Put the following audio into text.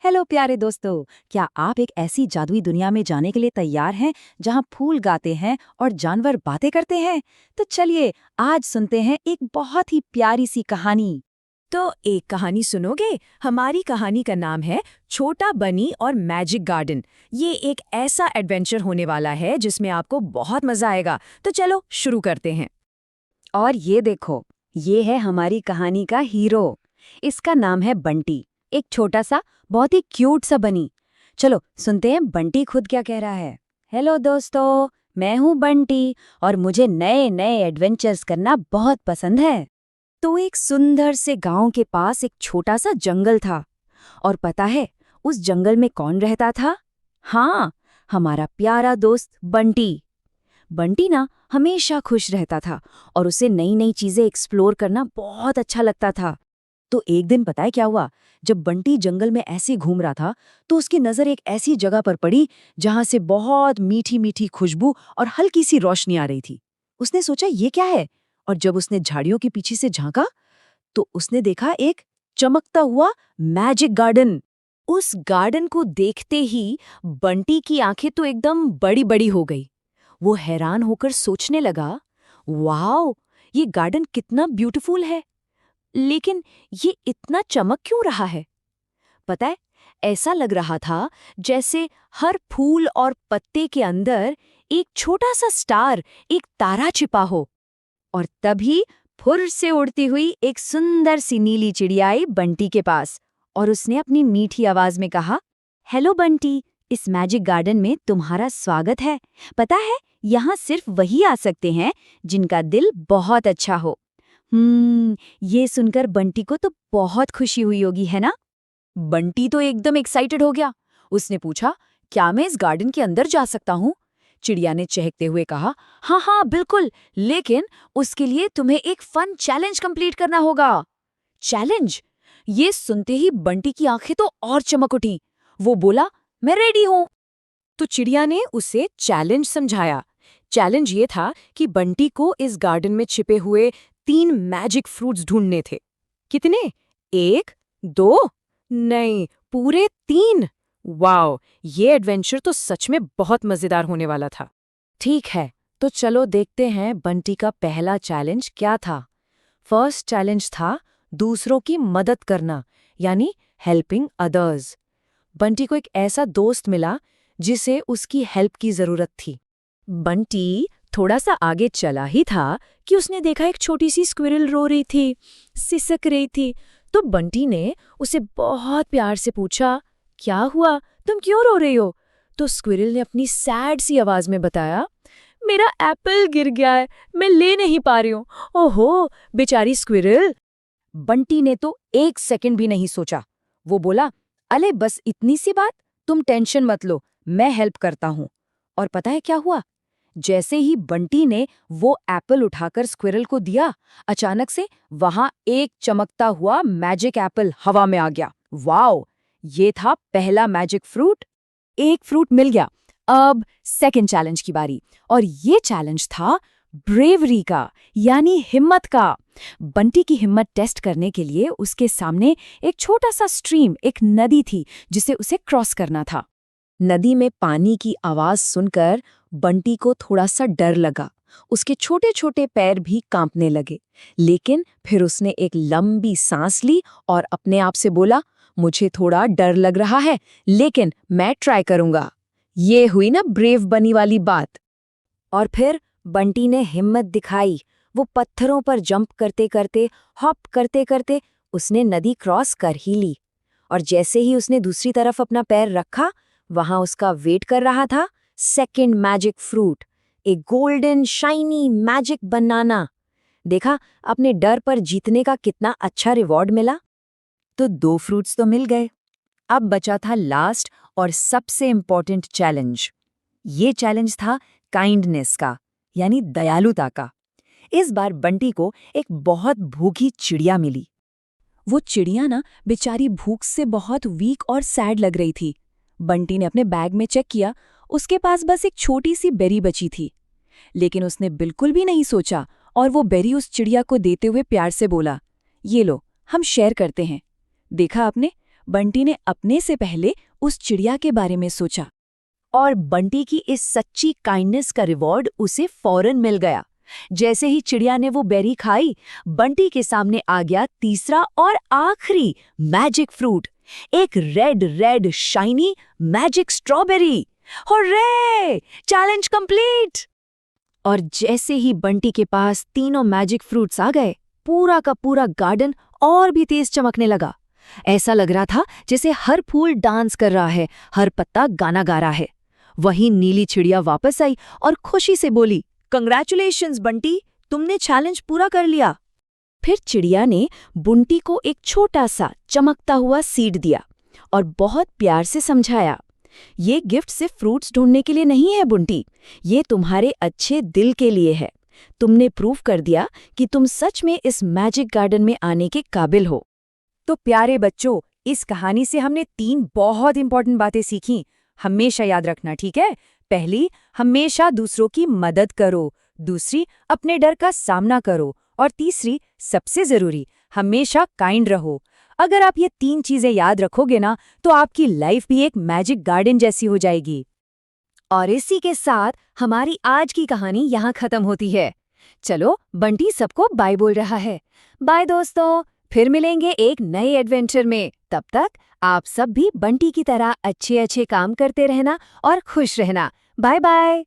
Hello प्यारे दोस्तों, क्या आप एक ऐसी जादुई दुनिया में जाने के लिए तैयार हैं जहां फूल गाते हैं और जानवर बातें करते हैं? तो चलिए आज सुनते हैं एक बहुत ही प्यारी सी कहानी। तो एक कहानी सुनोगे? हमारी कहानी का नाम है छोटा बनी और मैजिक गार्डन। ये एक ऐसा एडवेंचर होने वाला है जिसमें आपको बहुत मजा आएगा। तो चलो शुरू करते हैं। और ये देखो, ये है हमारी कहानी का हीरो। इसका नाम है बंटी, एक छोटा सा बहुत ही क्यूट सा बनी। चलो सुनते हैं बंटी खुद क्या कह रहा है। हेलो दोस्तों, मैं हूँ बंटी और मुझे नए नए एडवेंचर्स करना बहुत पसंद है। तो एक सुंदर से गांव के पास एक छोटा सा जंगल था। और पता है उस जंगल में कौन रहता था? हाँ, हमारा प्यारा दोस्त बंटी। बंटी ना हमेशा खुश रहता था और उसे नई नई चीजें एक्सप्लोर करना बहुत अच्छा लगता था। तो एक दिन पता है क्या हुआ? जब बंटी जंगल में ऐसे घूम रहा था तो उसकी नजर एक ऐसी जगह पर पड़ी जहां से बहुत मीठी मीठी खुशबू और हल्की सी रोशनी आ रही थी। उसने सोचा ये क्या है, और जब उसने झाड़ियों के पीछे से झांका तो उसने देखा एक चमकता हुआ मैजिक गार्डन। उस गार्डन को देखते ही बंटी की आंखें तो एकदम बड़ी बड़ी हो गई। वो हैरान होकर सोचने लगा, वाओ, ये गार्डन कितना ब्यूटीफुल है। लेकिन ये इतना चमक क्यों रहा है? पता है, ऐसा लग रहा था जैसे हर फूल और पत्ते के अंदर एक छोटा सा स्टार, एक तारा छिपा हो। और तभी फुर से उड़ती हुई एक सुंदर सी नीली चिड़िया आई बंटी के पास और उसने अपनी मीठी आवाज में कहा, हेलो बंटी, इस मैजिक गार्डन में तुम्हारा स्वागत है। पता है, यहाँ सिर्फ वही आ सकते हैं जिनका दिल बहुत अच्छा हो। ये सुनकर बंटी को तो बहुत खुशी हुई होगी, है ना? बंटी तो एकदम एक्साइटेड हो गया। उसने पूछा, क्या मैं इस गार्डन के अंदर जा सकता हूँ? चिड़िया ने चहकते हुए कहा, हाँ हाँ बिल्कुल, लेकिन उसके लिए तुम्हें एक फन चैलेंज कंप्लीट करना होगा। चैलेंज? ये सुनते ही बंटी की आंखें तो और चमक उठी। वो बोला, मैं रेडी हूँ। तो चिड़िया ने उसे चैलेंज समझाया। चैलेंज ये था कि बंटी को इस गार्डन में छिपे हुए 3 मैजिक फ्रूट्स ढूंढने थे। कितने? 1, 2? नहीं, पूरे 3। वाओ, ये एडवेंचर तो सच में बहुत मजेदार होने वाला था। ठीक है, तो चलो देखते हैं बंटी का पहला चैलेंज क्या था। फर्स्ट चैलेंज था दूसरों की मदद करना, यानी हेल्पिंग अदर्स। बंटी को एक ऐसा दोस्त मिला जिसे उसकी हेल्प की जरूरत थी। बंटी थोड़ा सा आगे चला ही था कि उसने देखा एक छोटी सी स्क्विरल रो रही थी, सिसक रही थी। तो बंटी ने उसे बहुत प्यार से पूछा, क्या हुआ, तुम क्यों रो रही हो? तो स्क्विरल ने अपनी सैड सी आवाज में बताया, मेरा एप्पल गिर गया है, मैं ले नहीं पा रही हूँ। ओहो, बेचारी स्क्विरल। बंटी ने तो एक सेकंड भी नहीं सोचा। वो बोला, अले बस इतनी सी बात, तुम टेंशन मत लो, मैं हेल्प करता हूँ। और पता है क्या हुआ? जैसे ही बंटी ने वो एप्पल उठाकर स्क्विरल को दिया, अचानक से वहां एक चमकता हुआ मैजिक एप्पल हवा में आ गया। वाओ, ये था पहला मैजिक फ्रूट। एक फ्रूट मिल गया। अब सेकंड चैलेंज की बारी, और ये चैलेंज था ब्रेवरी का, यानी हिम्मत का। बंटी की हिम्मत टेस्ट करने के लिए उसके सामने एक छोटा सा स्ट्रीम, एक नदी थी जिसे उसे क्रॉस करना था। नदी में पानी की आवाज सुनकर बंटी को थोड़ा सा डर लगा। उसके छोटे छोटे पैर भी कांपने लगे। लेकिन फिर उसने एक लंबी सांस ली और अपने आप से बोला, मुझे थोड़ा डर लग रहा है, लेकिन मैं ट्राई करूंगा। ये हुई ना ब्रेव बनी वाली बात। और फिर बंटी ने हिम्मत दिखाई। वो पत्थरों पर जंप करते करते, हॉप करते करते उसने नदी क्रॉस कर ही ली। और जैसे ही उसने दूसरी तरफ अपना पैर रखा, वहां उसका वेट कर रहा था सेकंड मैजिक फ्रूट, एक गोल्डन शाइनी मैजिक बनाना। देखा, अपने डर पर जीतने का कितना अच्छा रिवॉर्ड मिला। तो 2 फ्रूट्स तो मिल गए। अब बचा था लास्ट और सबसे इम्पोर्टेंट चैलेंज। ये चैलेंज था काइंडनेस का, यानी दयालुता का। इस बार बंटी को एक बहुत भूखी चिड़िया मिली। वो चिड़िया ना बेचारी भूख से बहुत वीक और सैड लग रही थी। बंटी ने अपने बैग में चेक किया, उसके पास बस एक छोटी सी बेरी बची थी। लेकिन उसने बिल्कुल भी नहीं सोचा और वो बेरी उस चिड़िया को देते हुए प्यार से बोला, ये लो, हम शेयर करते हैं। देखा आपने, बंटी ने अपने से पहले उस चिड़िया के बारे में सोचा और बंटी की इस सच्ची काइंडनेस का रिवॉर्ड उसे फौरन मिल गया। जैसे ही चिड़िया ने वो बेरी खाई, बंटी के सामने आ गया तीसरा और आखिरी मैजिक फ्रूट, एक red red shiny magic strawberry. Hurray! Challenge complete! और जैसे ही बंटी के पास तीनों मैजिक फ्रूट्स आ गए, पूरा का पूरा गार्डन और भी तेज चमकने लगा। ऐसा लग रहा था जैसे हर फूल डांस कर रहा है, हर पत्ता गाना गा रहा है। वहीं नीली चिड़िया वापस आई और खुशी से बोली, कंग्रेचुलेशंस बंटी, तुमने चैलेंज पूरा कर लिया। फिर चिड़िया ने बुंटी को एक छोटा सा चमकता हुआ सीड दिया और बहुत प्यार से समझाया, ये गिफ्ट सिर्फ फ्रूट्स ढूंढने के लिए नहीं है बुंटी, ये तुम्हारे अच्छे दिल के लिए है। तुमने प्रूव कर दिया कि तुम सच में इस मैजिक गार्डन में आने के काबिल हो। तो प्यारे बच्चों, इस कहानी से हमने 3 बहुत इंपॉर्टेंट बातें सीखी। हमेशा याद रखना, ठीक है? पहली, हमेशा दूसरों की मदद करो। दूसरी, अपने डर का सामना करो। और तीसरी, सबसे जरूरी, हमेशा काइंड रहो। अगर आप ये 3 चीजें याद रखोगे ना, तो आपकी लाइफ भी एक मैजिक गार्डन जैसी हो जाएगी। और इसी के साथ हमारी आज की कहानी यहाँ खत्म होती है। चलो, बंटी सबको बाय बोल रहा है। बाय दोस्तों, फिर मिलेंगे एक नए एडवेंचर में। तब तक आप सब भी बंटी की तरह अच्छे अच्छे काम करते रहना और खुश रहना। Bye bye.